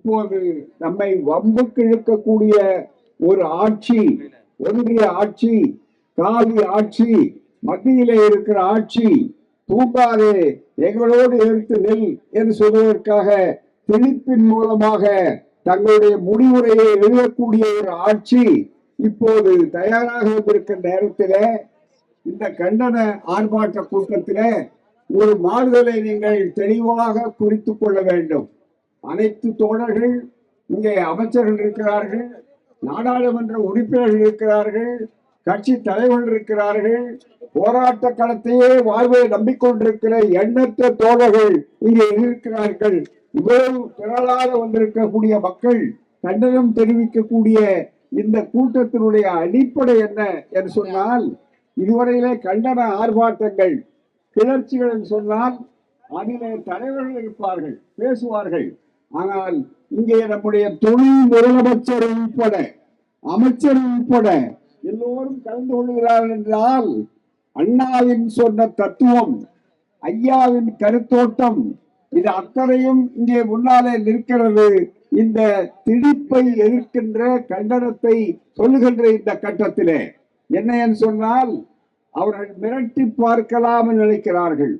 இப்போது நம்மை வம்புக்கு இழுக்கக்கூடிய ஒரு ஆட்சி, ஒன்றிய ஆட்சி, காவி ஆட்சி, மத்தியிலே இருக்கிற ஆட்சி, தூங்காதே எங்களோடு எடுத்து நெல் என்று சொல்வதற்காக திணிப்பின் மூலமாக தங்களுடைய முடிவுரையை எழுதக்கூடிய ஒரு ஆட்சி இப்போது தயாராக வந்திருக்கிற நேரத்தில் இந்த கண்டன ஆர்ப்பாட்ட கூட்டத்தில் ஒரு மாறுதலை நீங்கள் தெளிவாக குறித்துக் கொள்ள வேண்டும். அனைத்து தோழர்கள் இங்கே அமைச்சர்கள் இருக்கிறார்கள், நாடாளுமன்ற உறுப்பினர்கள் இருக்கிறார்கள், கட்சி தலைவர்கள் இருக்கிறார்கள், போராட்ட களத்தையே வாழ்வை நம்பிக்கொண்டிருக்கிற எண்ணற்ற தோழர்கள் இங்கே இருக்கிறார்கள். இவ்வளவு திரளாக வந்திருக்கக்கூடிய மக்கள் கண்டனம் தெரிவிக்கக்கூடிய இந்த கூட்டத்தினுடைய அடிப்படை என்ன என்று சொன்னால், இதுவரையிலே கண்டன ஆர்ப்பாட்டங்கள் கிளர்ச்சிகள் என்று சொன்னால் அதிலே தலைவர்கள் இருப்பார்கள், பேசுவார்கள். ஆனால் இங்கே நம்முடைய தொழில் முதலமைச்சர் உட்பட, அமைச்சர் உட்பட எல்லோரும் கலந்து கொள்கிறார்கள் என்றால் அண்ணாவின் சொன்ன தத்துவம், ஐயாவின் கருத்தோட்டம், இது அத்தனையும் இங்கே முன்னாலே நிற்கிறது. இந்த திணிப்பை எதிர்க்கின்ற கண்டனத்தை சொல்லுகின்ற இந்த கட்டத்திலே என்ன சொன்னால், அவர்கள் மிரட்டி பார்க்கலாம் நினைக்கிறார்கள்,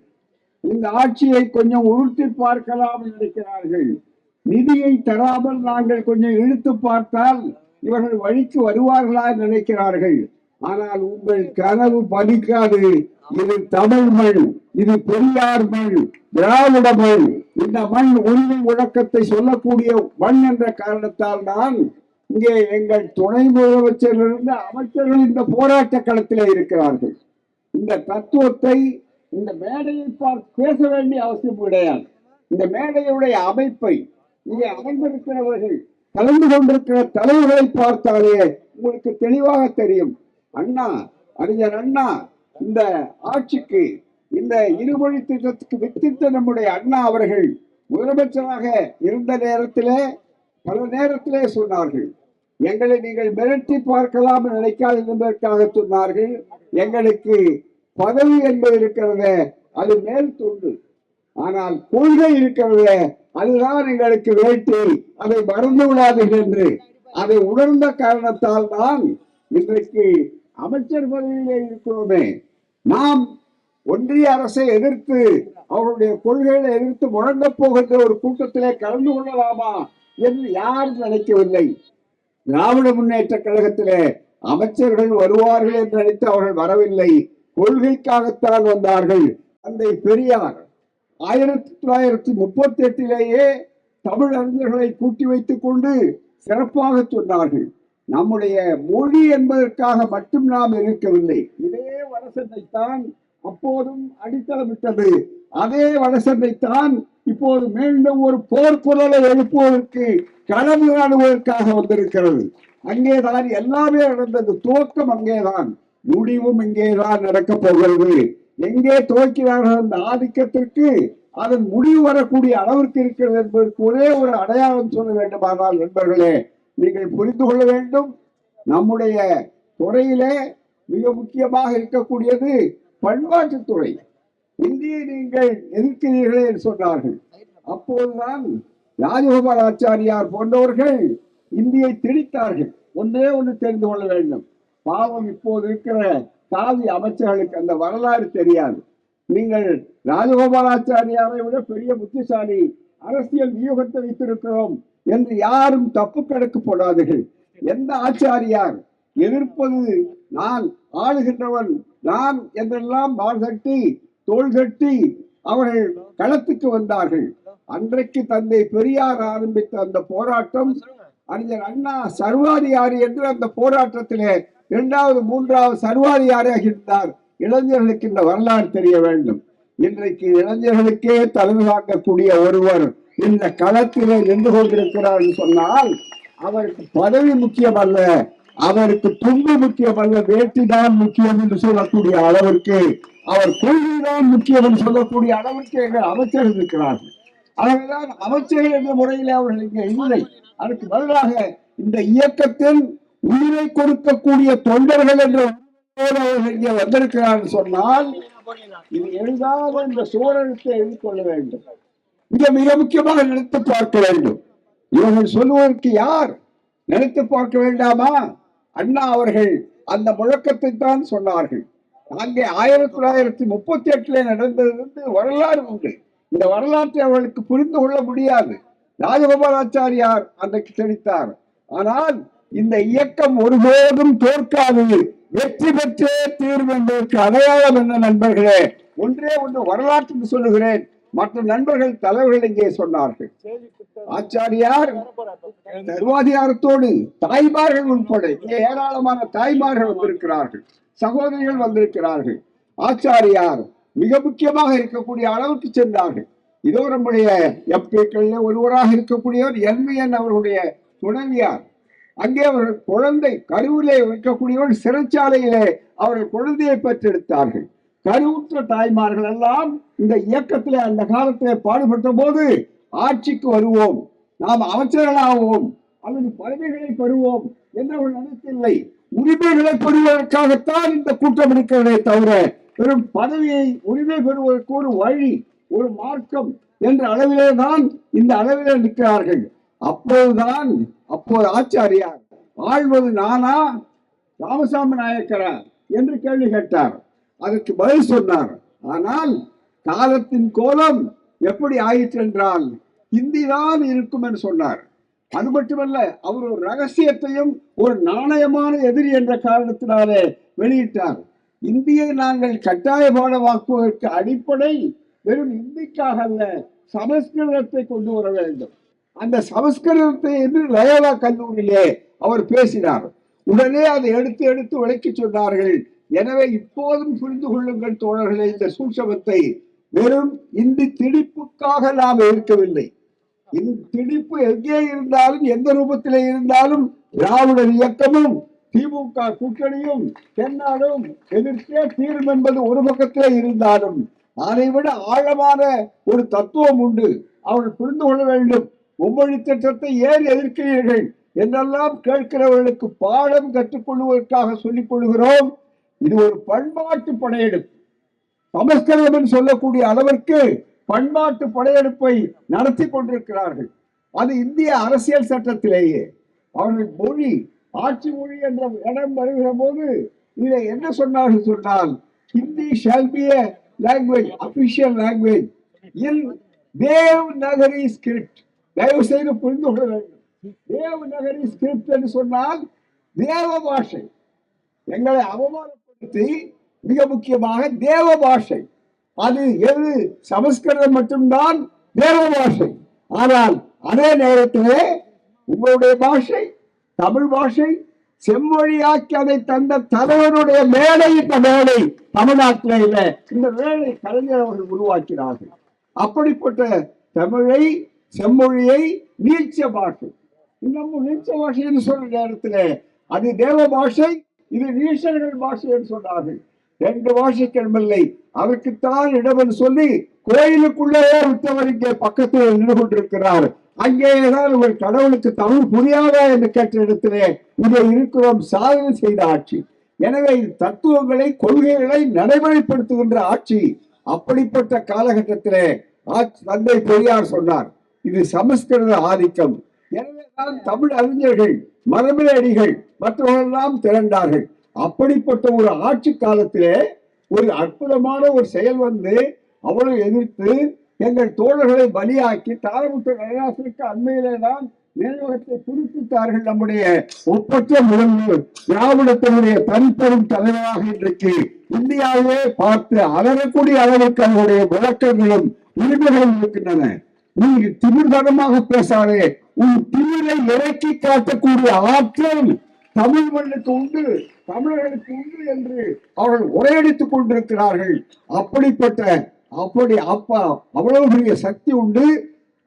இந்த ஆட்சியை கொஞ்சம் உறுத்தி பார்க்கலாம் நினைக்கிறார்கள், நிதியை தராமல் நாங்கள் கொஞ்சம் இழுத்து பார்த்தால் இவர்கள் வழிக்கு வருவார்களா நினைக்கிறார்கள். ஆனால் உங்கள் கனவு பலிக்காது. இது தமிழ் மண், இது பெரியார் மண், திராவிட மண். இந்த மண் உரிமை முழக்கத்தை சொல்லக்கூடிய மண் என்ற காரணத்தால் தான் இங்கே எங்கள் துணை முதலமைச்சரிலிருந்து அமைச்சர்கள் இந்த போராட்ட களத்திலே இருக்கிறார்கள். இந்த தத்துவத்தை இந்த மேடையை பேச வேண்டிய அவசியம் கிடையாது. இந்த மேடையுடைய அமைப்பை இங்கே அமர்ந்திருக்கிறவர்கள், கலந்து கொண்டிருக்கிற தலைவர்களை பார்த்தாலே உங்களுக்கு தெளிவாக தெரியும். அண்ணா, அறிஞர் அண்ணா இந்த ஆட்சிக்கு, இந்த இருமொழி திட்டத்துக்கு வித்திட்ட நம்முடைய அண்ணா அவர்கள் முதலமைச்சராக இருந்த நேரத்திலே பல நேரத்திலே சொன்னார்கள், எங்களை நீங்கள் மிரட்டி பார்க்கலாம் நினைக்காது என்பதற்காக சொன்னார்கள். எங்களுக்கு பதவி என்பது இருக்கிறத அது மேல் துண்டு, ஆனால் கொள்கை இருக்கிறத அதுதான் எங்களுக்கு வேட்டி, அதை மறந்து விடாதீர்கள் என்று அதை உணர்ந்த காரணத்தால் தான் இன்றைக்கு அமைச்சர் பதவியிலே இருக்கிறோமே. நாம் ஒன்றிய அரசை எதிர்த்து, அவருடைய கொள்கைகளை எதிர்த்து முழங்கப் போகின்ற ஒரு கூட்டத்திலே கலந்து கொள்ளலாமா என்று யாரும் நினைக்கவில்லை. திராவிட முன்னேற்ற கழகத்திலே அமைச்சர்கள் வருவார்கள் என்று நினைத்து அவர்கள் வரவில்லை, கொள்கைக்காகத்தான் வந்தார்கள். தந்தை பெரியார் 1938 தமிழ் அறிஞர்களை கூட்டி வைத்துக் கொண்டு சிறப்பாக சொன்னார்கள், நம்முடைய மொழி என்பதற்காக மட்டும் நாம் இருக்கவில்லை. இதே வடசென்னைத்தான் அப்போதும் அடித்தளமிட்டது, அதே வடசென்னைத்தான் இப்போது மீண்டும் ஒரு போர்க்குரலை எழுப்புவதற்கு களம் காணுவதற்காக வந்திருக்கிறது. அங்கேதான் எல்லாமே நடந்தது, துவக்கம் அங்கேதான், முடிவும் இங்கேதான் நடக்கப் போகிறது. எங்கே துவக்கிறார்கள் அந்த ஆதிக்கத்திற்கு அதன் முடிவு வரக்கூடிய அளவிற்கு இருக்கிறது என்பதற்கு ஒரே ஒரு அடையாளம் சொல்ல வேண்டுமானால் நண்பர்களே, நீங்கள் புரிந்து கொள்ள வேண்டும். நம்முடைய துறையிலே மிக முக்கியமாக இருக்கக்கூடியது பண்பாட்டுத்துறை. இந்தியை நீங்கள் எதிர்க்கிறீர்களே என்று சொன்னார்கள். அப்போதுதான் ராஜகோபாலாச்சாரியார் போன்றவர்கள் இந்தியை திணித்தார்கள். ஒன்றே ஒன்று தெரிந்து கொள்ள வேண்டும், பாவம் இப்போது இருக்கிற சாதி அமைச்சர்களுக்கு அந்த வரலாறு தெரியாது. நீங்கள் ராஜகோபாலாச்சாரியாரை விட பெரிய புத்திசாலி, அரசியல் வியூகத்தை வைத்திருக்கிறோம் என்று யாரும் தப்பு கணக்கு போடாதீர்கள். எந்த ஆச்சாரியார் எதிர்ப்பது நான் ஆளுகின்றவன் நான் என்றெல்லாம் வாழ் தட்டி தோல் தட்டி அவர்கள் களத்துக்கு வந்தார்கள். அன்றைக்கு தந்தை பெரியார் ஆரம்பித்த அந்த போராட்டம், அறிஞர் அண்ணா சர்வாதிகாரி என்று அந்த போராட்டத்திலே 2வது 3வது சர்வாதிகாரியாக இருந்தார். இளைஞர்களுக்கு இந்த வரலாறு தெரிய வேண்டும். இன்றைக்கு இளைஞர்களுக்கே தலைமை தாக்கக்கூடிய ஒருவர் இந்த களத்திலே நின்று கொண்டிருக்கிறார் சொன்னால் அவருக்கு பதவி முக்கியம் அல்ல, அவருக்கு துன்பு முக்கியம் அல்ல, வேட்டிதான் முக்கியம் என்று சொல்லக்கூடிய அளவிற்கு, அவர் கொள்கைதான் முக்கியம் என்று சொல்லக்கூடிய அளவிற்கு எங்கள் அமைச்சர்கள் இருக்கிறார்கள். அதனால்தான் அமைச்சர்கள் என்ற முறையில் அவர்கள் இங்கே இல்லை. அதற்கு பதிலாக இந்த இயக்கத்தில் உயிரை கொடுக்கக்கூடிய தொண்டர்கள் என்ற இங்கே வந்திருக்கிறார் சொன்னால் இது எளிதாக இந்த சூழலத்தை எதிர்கொள்ள வேண்டும். மிக மிக முக்கியமாக நினைத்து பார்க்க வேண்டும். இவர்கள் சொல்லுவதற்கு யார்? நினைத்து பார்க்க வேண்டாமா? அண்ணா அவர்கள் அந்த முழக்கத்தை தான் சொன்னார்கள். அங்கே 1938 நடந்ததிலிருந்து வரலாறு உண்டு. இந்த வரலாற்றை அவர்களுக்கு புரிந்து கொள்ள முடியாது. ராஜகோபாலாச்சாரியார் அன்றைக்கு தெரிவித்தார். ஆனால் இந்த இயக்கம் ஒருபோதும் தோற்காது, வெற்றி பெற்றே தீர்வு என்பதற்கு அடையாளம் என்ன நண்பர்களே? ஒன்றே ஒன்று வரலாற்று சொல்லுகிறேன். மற்ற நண்பர்கள் தலைவர்கள் இங்கே சொன்னார்கள். ஆச்சாரியார் சர்வாதிகாரத்தோடு தாய்மார்கள் உட்பட இங்கே ஏராளமான தாய்மார்கள் வந்திருக்கிறார்கள், சகோதரிகள் வந்திருக்கிறார்கள். ஆச்சாரியார் மிக முக்கியமாக இருக்கக்கூடிய அளவுக்கு சென்றார்கள். இதோ நம்முடைய எம்பிக்கள் ஒருவராக இருக்கக்கூடியவர் என்விஎன் அவர்களுடைய துணைவியார். அங்கே அவர்கள் குழந்தை கருவிலே இருக்கக்கூடியவர்கள் சிறைச்சாலையிலே அவர்கள் குழந்தையை பெற்றெடுத்தார்கள். கருவுற்ற தாய்மார்கள் எல்லாம் இந்த இயக்கத்திலே அந்த காலத்திலே பாடுபட்ட போது ஆட்சிக்கு வருவோம், நாம் அமைச்சர்களாவோம் அல்லது பதவிகளை பெறுவோம் என்று அவர்கள் நினைத்தில்லை. உரிமைகளை பெறுவதற்காகத்தான் இந்த கூட்டம் இருக்கிறதே தவிர வெறும் பதவியை உரிமை பெறுவதற்கு ஒரு வழி, ஒரு மார்க்கம் என்ற அளவிலே தான் இந்த அளவிலே நிற்கிறார்கள். அப்போது ஆச்சாரியார் ஆழ்வது நானா ராமசாமி நாயக்கரா என்று கேள்வி கேட்டார். அதற்கு பதில் சொன்னார். ஆனால் காலத்தின் கோலம் எப்படி ஆயிற்று என்றால் ஹிந்தி தான் இருக்கும் என்று சொன்னார். அது மட்டுமல்ல, அவர் ஒரு ரகசியத்தையும் ஒரு நாணயமான எதிரி என்ற காரணத்தினாலே வெளியிட்டார். இந்தியை நாங்கள் கட்டாய பாடமாக்குவதற்கு அடிப்படை வெறும் இந்திக்காக அல்ல, சமஸ்கிருதத்தை கொண்டு வர வேண்டும். அந்த சமஸ்கிருதத்தை என்று லயோலா கல்லூரியிலே அவர் பேசினார். உடனே அதை எடுத்து எடுத்து விளக்கி சொன்னார்கள். எனவே இப்போதும் புரிந்து கொள்ளுங்கள் தோழர்களே, இந்த சூட்சமத்தை வெறும் இந்தி திணிப்புக்காக நாம் இருக்கவில்லை. இந்த திணிப்பு எங்கே இருந்தாலும் எந்த ரூபத்திலே இருந்தாலும் திராவிடர் இயக்கமும் திமுக கூட்டணியும் தென்னாடும் எதிர்த்தே தீரும் என்பது ஒரு பக்கத்திலே இருந்தாலும் அதை விட ஆழமான ஒரு தத்துவம் உண்டு. அவர்கள் புரிந்து கொள்ள வேண்டும். மும்மொழி திட்டத்தை ஏன் எதிர்க்கிறீர்கள் என்றெல்லாம் கேட்கிறவர்களுக்கு பாடம் கற்றுக்கொள்வதற்காக சொல்லிக் கொள்கிறோம். இது ஒரு பண்பாட்டு படையெடுப்பு. சமஸ்கிருதம் சொல்லக்கூடிய அளவிற்கு பண்பாட்டு படையெடுப்பை நடத்தி கொண்டிருக்கிறார்கள். அது இந்திய அரசியல் சட்டத்திலேயே அவர்கள் மொழி ஆட்சி மொழி என்ற இடம் வருகிற போது இதை என்ன சொன்னார்கள் சொன்னால், Hindi shall be a language, official language in Devanagari script. தயவு செய்து புரிந்து கொள்ள வேண்டும். தேவ்நகரி ஸ்கிரிப்ட் என்று சொன்னால் தேவ பாஷை. எங்களை அவமானப்படுத்தி மிக முக்கியமாக தேவ பாஷை, அது எது சமஸ்கிருதம் மட்டும்தான் தேவ பாஷை. ஆனால் அதே நேரத்திலே உங்களுடைய பாஷை தமிழ் பாஷை செம்மொழியாக்கி அதை தந்த தலைவனுடைய மேடை இந்த மேடை தமிழ்நாட்டில் இல்லை. இந்த மேடை கலைஞர் அவர்கள் உருவாக்கினார்கள். அப்படிப்பட்ட தமிழை செம்மொழியை நீச்ச பாஷை, இன்னமும் நீச்ச பாஷை என்று சொல்ற நேரத்தில் அது தேவ பாஷை, இது நீச்சர்கள் பாஷை என்று சொன்னார்கள். ரெண்டு பாஷைக்கிடமில்லை, அதற்குத்தான் இடம் சொல்லி கோயிலுக்குள்ளே விட்டவர் இங்கே பக்கத்தில் நின்று கொண்டிருக்கிறார். அங்கேதான் ஒரு கடவுளுக்கு தமிழ் புரியாதா என்று கேட்ட இடத்திலே இதை இருக்கிறோம் சாதனை செய்த ஆட்சி. எனவே தத்துவங்களை கொள்கைகளை நடைமுறைப்படுத்துகின்ற ஆட்சி. அப்படிப்பட்ட காலகட்டத்திலே தந்தை பெரியார் சொன்னார், இது சமஸ்கிருத ஆதிக்கம். எனவேதான் தமிழ் அறிஞர்கள் மரபிலடிகள் மற்றவர்களெல்லாம் திரண்டார்கள். அப்படிப்பட்ட ஒரு ஆட்சி காலத்திலே ஒரு அற்புதமான ஒரு செயல் வந்து அவளை எதிர்த்து எங்கள் தோழர்களை பலியாக்கி தாரமுத்து நடராசனுக்கு அண்மையிலே தான் நினைவகத்தை புதுப்பித்தார்கள். நம்முடைய ஒப்பற்ற முதல்வர் திராவிடத்தினுடைய தனிப்பெரும் தலைவராக இன்றைக்கு இந்தியாவே பார்த்து அலறக்கூடிய அளவுக்கு அவருடைய விளக்கங்களும் உரிமைகளும் இருக்கின்றன. நீ திமிர்தனமாக பேசாதே, உன் திமிரை இறக்கி காட்டக்கூடிய ஆற்றல் தமிழ் மண்ணுக்கு உண்டு, தமிழர்களுக்கு உண்டு என்று அவர்கள் உரையடித்துக் கொண்டிருக்கிறார்கள். அவ்வளவு பெரிய சக்தி உண்டு.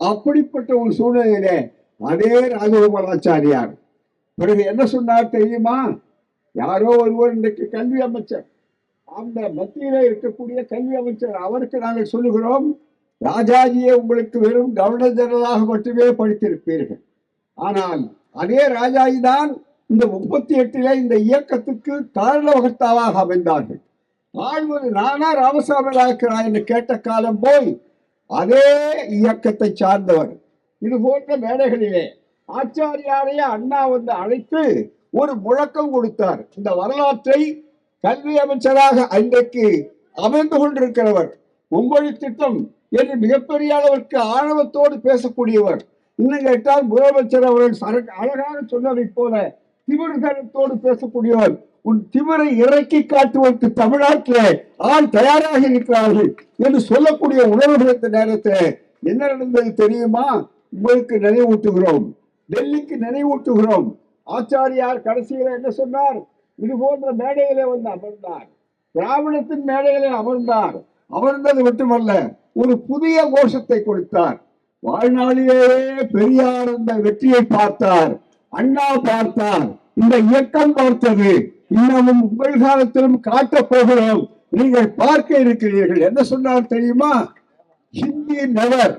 அப்படிப்பட்ட ஒரு சூழ்நிலையிலே அதே ராஜகோபாலாச்சாரியார் பிறகு என்ன சொன்னார் தெரியுமா? யாரோ ஒருவர் இன்றைக்கு கல்வி அமைச்சர், அந்த மத்தியிலே இருக்கக்கூடிய கல்வி அமைச்சர், அவருக்கு நாங்கள் சொல்லுகிறோம், ராஜாஜியை உங்களுக்கு வெறும் கவர்னர் ஜெனரலாக மட்டுமே படித்திருப்பீர்கள். ஆனால் அதே ராஜாஜி தான் இந்த 38 இந்த இயக்கத்துக்கு காரணவகர்த்தாவாக அமைந்தார்கள். ஆழ்வது நானா ராமசாமி நாயக்கரா என்று கேட்ட காலம் போய் அதே இயக்கத்தை சார்ந்தவர் இது போன்ற மேடைகளிலே ஆச்சாரியாரையே அண்ணா வந்து அழைத்து ஒரு முழக்கம் கொடுத்தார். இந்த வரலாற்றை கல்வி அமைச்சராக இன்றைக்கு அமர்ந்து கொண்டிருக்கிறவர், மும்மொழி திட்டம் என்று மிகப்பெரிய அளவிற்கு ஆணவத்தோடு பேசக்கூடியவர், இன்னும் கேட்டால் முதலமைச்சர் அவர்கள் அழகாக சொன்னதை போல திமிர்தனத்தோடு பேசக்கூடியவர், உன் திமிரை இறக்கி காட்டுவதற்கு தமிழ்நாட்டில் ஆள் தயாராக இருக்கிறார்கள் என்று சொல்லக்கூடிய உணர்வுகள் இந்த நேரத்தில் என்ன நடந்தது தெரியுமா? உங்களுக்கு நினைவூட்டுகிறோம், டெல்லிக்கு நினைவூட்டுகிறோம். ஆச்சாரியார் கடைசியில் என்ன சொன்னார்? இது போன்ற மேடையிலே வந்து அமர்ந்தார், திராவிடத்தின் மேடையிலே அமர்ந்தார். அமர்ந்தது மட்டுமல்ல, ஒரு புதிய கோஷத்தை கொடுத்தார். வாழ்நாளிலேயே பெரியார் அந்த வெற்றியை பார்த்தார், அண்ணா பார்த்தார், இந்த இயக்கம் பார்த்தது, இன்னமும் உங்கள் காலத்திலும் காட்டப் போகிறோம், நீங்கள் பார்க்க இருக்கிறீர்கள். என்ன சொன்னார் தெரியுமா? ஹிந்தி நெவர்,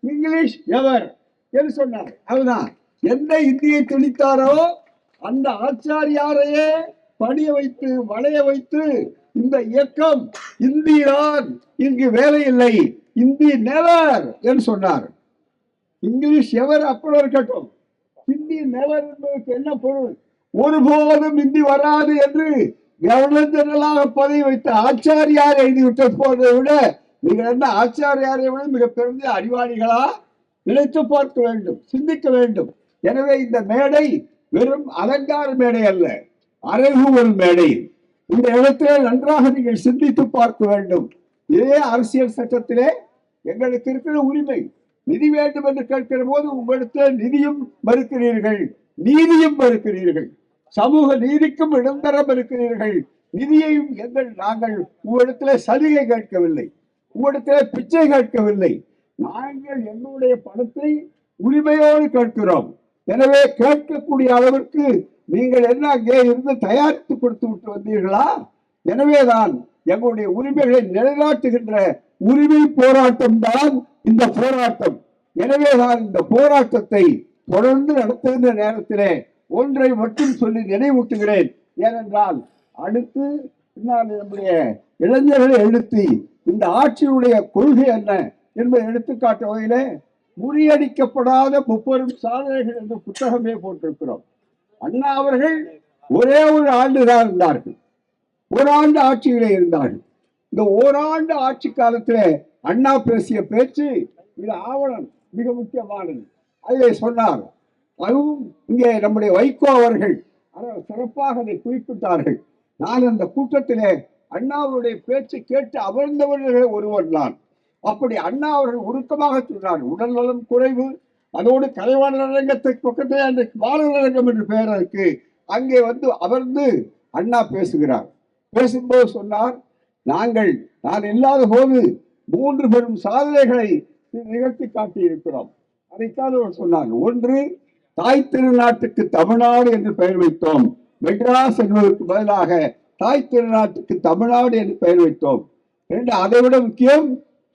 இங்கிலீஷ் எவர் என்று சொன்னார். அதுதான் எந்த இந்தியை திணித்தாரோ அந்த ஆச்சாரியாரையே பணிய வைத்து வளைய வைத்து இந்த இயக்கம் இந்திதான், இங்கு வேலை இல்லை, இந்தி நெவர் என்று சொன்னார். இங்கிலீஷ் எவர் அப்புறம் இருக்கட்டும், ஹிந்தி நெவர் என்பதற்கு என்ன பொருள்? ஒருபோதும் இந்தி வராது என்று கவர்னர் ஜெனரலாக பதவி வைத்த ஆச்சாரியார் எழுதிவிட்ட போதை விட நீங்கள் என்ன ஆச்சாரியாரை விட மிக பெரிய அறிவாளிகளா? நினைத்து பார்க்க வேண்டும், சிந்திக்க வேண்டும். எனவே இந்த மேடை வெறும் அலங்கார மேடை அல்ல, அறைகூவல் மேடை. இந்த இடத்திலே நன்றாக நீங்கள் சிந்தித்து பார்க்க வேண்டும். இதே அரசியல் சட்டத்திலே எங்களுக்கு இருக்கிற உரிமை, நிதி வேண்டும் என்று கேட்கிற போது உங்களிடத்தில் நிதியும் மறுக்கிறீர்கள், நீதியும் மறுக்கிறீர்கள், சமூக நீதிக்கும் இடம் தர மறுக்கிறீர்கள், நிதியையும் நாங்கள் உங்களிடத்தில் சலுகை கேட்கவில்லை, உங்களிடத்தில் பிச்சை கேட்கவில்லை, நாங்கள் எங்களுடைய பணத்தை உரிமையோடு கேட்கிறோம். எனவே கேட்கக்கூடிய அளவிற்கு நீங்கள் என்ன அங்கே இருந்து தயாரித்து கொடுத்து விட்டு வந்தீர்களா? எனவேதான் எங்களுடைய உரிமைகளை நிலைநாட்டுகின்ற உரிமை போராட்டம் தான் இந்த போராட்டம். எனவேதான் இந்த போராட்டத்தை தொடர்ந்து நடத்துகின்ற நேரத்திலே ஒன்றை மட்டும் சொல்லி நினைவூட்டுகிறேன். ஏனென்றால் அடுத்து நம்முடைய இளைஞர்களை எழுத்தி இந்த ஆட்சியுடைய கொள்கை என்ன என்பதை எடுத்துக்காட்ட வகையிலே முறியடிக்கப்படாத 30 சாதனைகள் என்ற புத்தகமே போட்டிருக்கிறோம். அண்ணா அவர்கள் ஒரே ஒரு ஆண்டுதான் இருந்தார்கள், ஓராண்டு ஆட்சியிலே இருந்தார்கள். இந்த ஓராண்டு ஆட்சி காலத்திலே அண்ணா பேசிய பேச்சு இது ஆவணம் மிக முக்கியமானது. அதிலே சொன்னார், அதுவும் இங்கே நம்முடைய வைகோ அவர்கள் சிறப்பாக அதை குறிப்பிட்டார்கள். நான் அந்த கூட்டத்திலே அண்ணாவுடைய பேச்சு கேட்டு அமர்ந்தவர்கள் ஒருவர் நான். அப்படி அண்ணா அவர்கள் உருக்கமாக சொன்னார், உடல் நலம் குறைவு, அதோடு கலைவாணர் அரங்கத்துக்கு பக்கத்திலே அன்றைக்கு வானர் அரங்கம் என்று பெயர் இருக்கு, அங்கே வந்து அமர்ந்து அண்ணா பேசுகிறார். பேசும்போது சொன்னார், நான் இல்லாத போது 3 பெரும் சாதனைகளை நிகழ்த்தி காட்டியிருக்கிறோம். அதைத்தான் அவர் சொன்னார். ஒன்று, தாய் திருநாட்டுக்கு தமிழ்நாடு என்று பெயர் வைத்தோம், மெட்ராஸ் என்பதற்கு பதிலாக தாய் திருநாட்டுக்கு தமிழ்நாடு என்று பெயர் வைத்தோம். 2, அதைவிட முக்கியம்,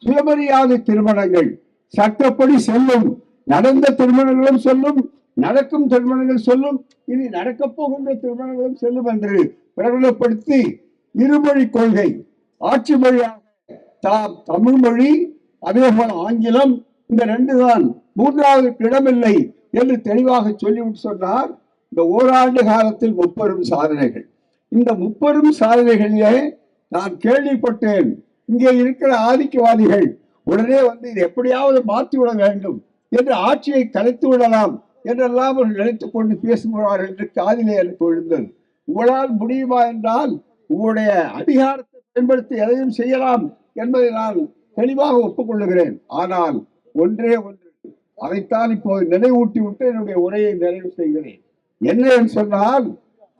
சுயமரியாதை திருமணங்கள் சட்டப்படி செல்லும், நடந்த திருமணங்களும் சொல்லும், நடக்கும் திருமணங்கள் சொல்லும், இனி நடக்கப் போகின்ற திருமணங்களும் செல்லும் என்று பிரகடனப்படுத்தி இருமொழி கொள்கை, ஆட்சி மொழியாக தமிழ் மொழி அதே போல ஆங்கிலம், இந்த 2 தான், 3வது இடமில்லை என்று தெளிவாக சொல்லிவிட்டு சொன்னார். இந்த ஓராண்டு காலத்தில் 30 சாதனைகள். இந்த 30 சாதனைகளிலே நான் கேள்விப்பட்டேன், இங்கே இருக்கிற ஆதிக்கவாதிகள் உடனே வந்து இது எப்படியாவது மாற்றிவிட வேண்டும் என்று ஆட்சியை கலைத்து விடலாம் என்றெல்லாம் அவர்கள் நினைத்துக் கொண்டு பேசுகிறார்கள் என்று காதிலே எனக்கு விழுந்தது. உங்களால் முடியுமா என்றால் உங்களுடைய அதிகாரத்தை பயன்படுத்தி எதையும் செய்யலாம் என்பதை நான் தெளிவாக ஒப்புக்கொள்ளுகிறேன். ஆனால் ஒன்றே ஒன்று, அதைத்தான் இப்போது நினைவூட்டி விட்டு என்னுடைய உரையை நிறைவு செய்கிறேன். என்ன என்று சொன்னால்,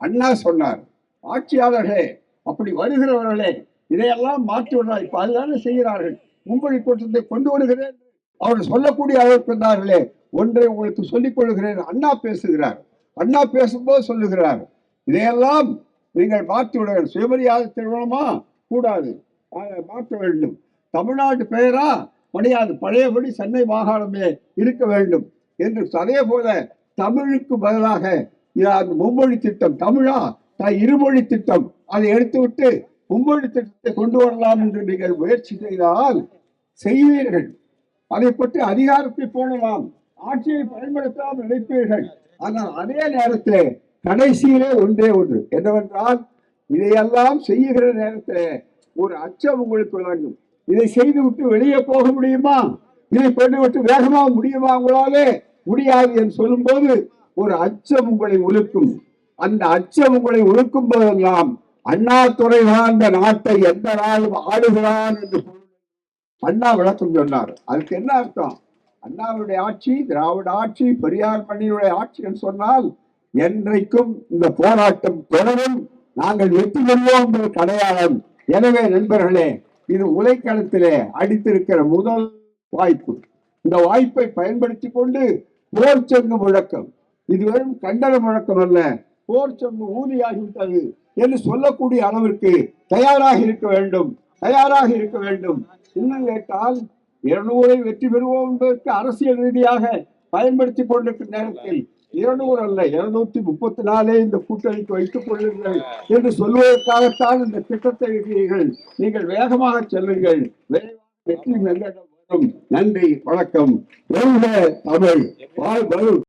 அண்ணா சொன்னார், ஆட்சியாளர்களே, அப்படி வருகிறவர்களே, இதையெல்லாம் மாற்றி விடுறார், இப்ப அதுதானே செய்கிறார்கள், மும்மொழி கூட்டத்தை கொண்டு வருகிறேன் அவர்கள் சொல்லக்கூடிய அளவுக்கு வந்தார்களே. ஒன்றை உங்களுக்கு சொல்லிக் கொள்கிறேன், அண்ணா பேசுகிறார். அண்ணா பேசும்போது சொல்லுகிறார், இதையெல்லாம் நீங்கள் மாற்றி விட வேண்டும். சுயமரியாதை திருமணமா கூடாது, மாற்ற வேண்டும். தமிழ்நாட்டு பெயரா முடியாது, பழையபடி சென்னை மாகாணமே இருக்க வேண்டும் என்று. அதே போல தமிழுக்கு பதிலாக மும்மொழி திட்டம், தமிழா இருமொழி திட்டம், அதை எடுத்துவிட்டு மும்மொழி திட்டத்தை கொண்டு வரலாம் என்று நீங்கள் முயற்சி செய்தால் செய்வீர்கள். அதை பற்றி அதிகாரத்தை போடலாம், ஆட்சியை பயன்படுத்தலாம் நினைப்பீர்கள். ஆனால் அதே நேரத்தில் கடைசியிலே ஒன்றே ஒன்று என்னவென்றால், இதையெல்லாம் செய்யுகிற நேரத்தில் ஒரு அச்சம் உங்களுக்கு விளங்கும். இதை செய்துவிட்டு வெளியே போக முடியுமா, இதை பண்ணிவிட்டு வேகமாக முடியுமா உங்களாலே? முடியாது என்று சொல்லும் போது ஒரு அச்சம் உங்களை உலுக்கும். அந்த அச்சம் உங்களை உலுக்கும் போதெல்லாம் அண்ணாதுரை அந்த நாட்டை எந்த நாளும் ஆளுகிறான் என்று அண்ணா விளக்கம் சொன்னார். அதுக்கு என்ன அர்த்தம்? அண்ணாவுடைய ஆட்சி திராவிட ஆட்சி, பெரியார் மண்ணினுடைய ஆட்சி என்று சொன்னால் என்றைக்கும் இந்த போராட்டம் தொடரும், நாங்கள் வெற்றி பெறுவோம் என்ற அடையாளம். எனவே நண்பர்களே, இது உலைக்களத்திலே அடித்திருக்கிற முதல் வாய்ப்பு. இந்த வாய்ப்பை பயன்படுத்தி கொண்டு போர் சங்கு முழக்கம், இது வெறும் கண்டன முழக்கம் அல்ல, போர் சங்கு ஊதியாகிவிட்டது என்று சொல்லக்கூடிய அளவிற்கு தயாராக இருக்க வேண்டும், தயாராக இருக்க வேண்டும். இன்னும் கேட்டால் 200 வெற்றி பெறுவோம் என்பதற்கு அரசியல் ரீதியாக பயன்படுத்திக் கொண்டிருக்கிற நேரத்தில் 200 அல்ல 234 இந்த கூட்டணிக்கு வைத்துக் கொள்ளுங்கள் என்று சொல்வதற்காகத்தான் இந்த திட்டத்தை இருக்கிறீர்கள். நீங்கள் வேகமாக செல்லுங்கள், வெற்றி வெங்கடம் வரும். நன்றி, வணக்கம். தமிழ் வாழ்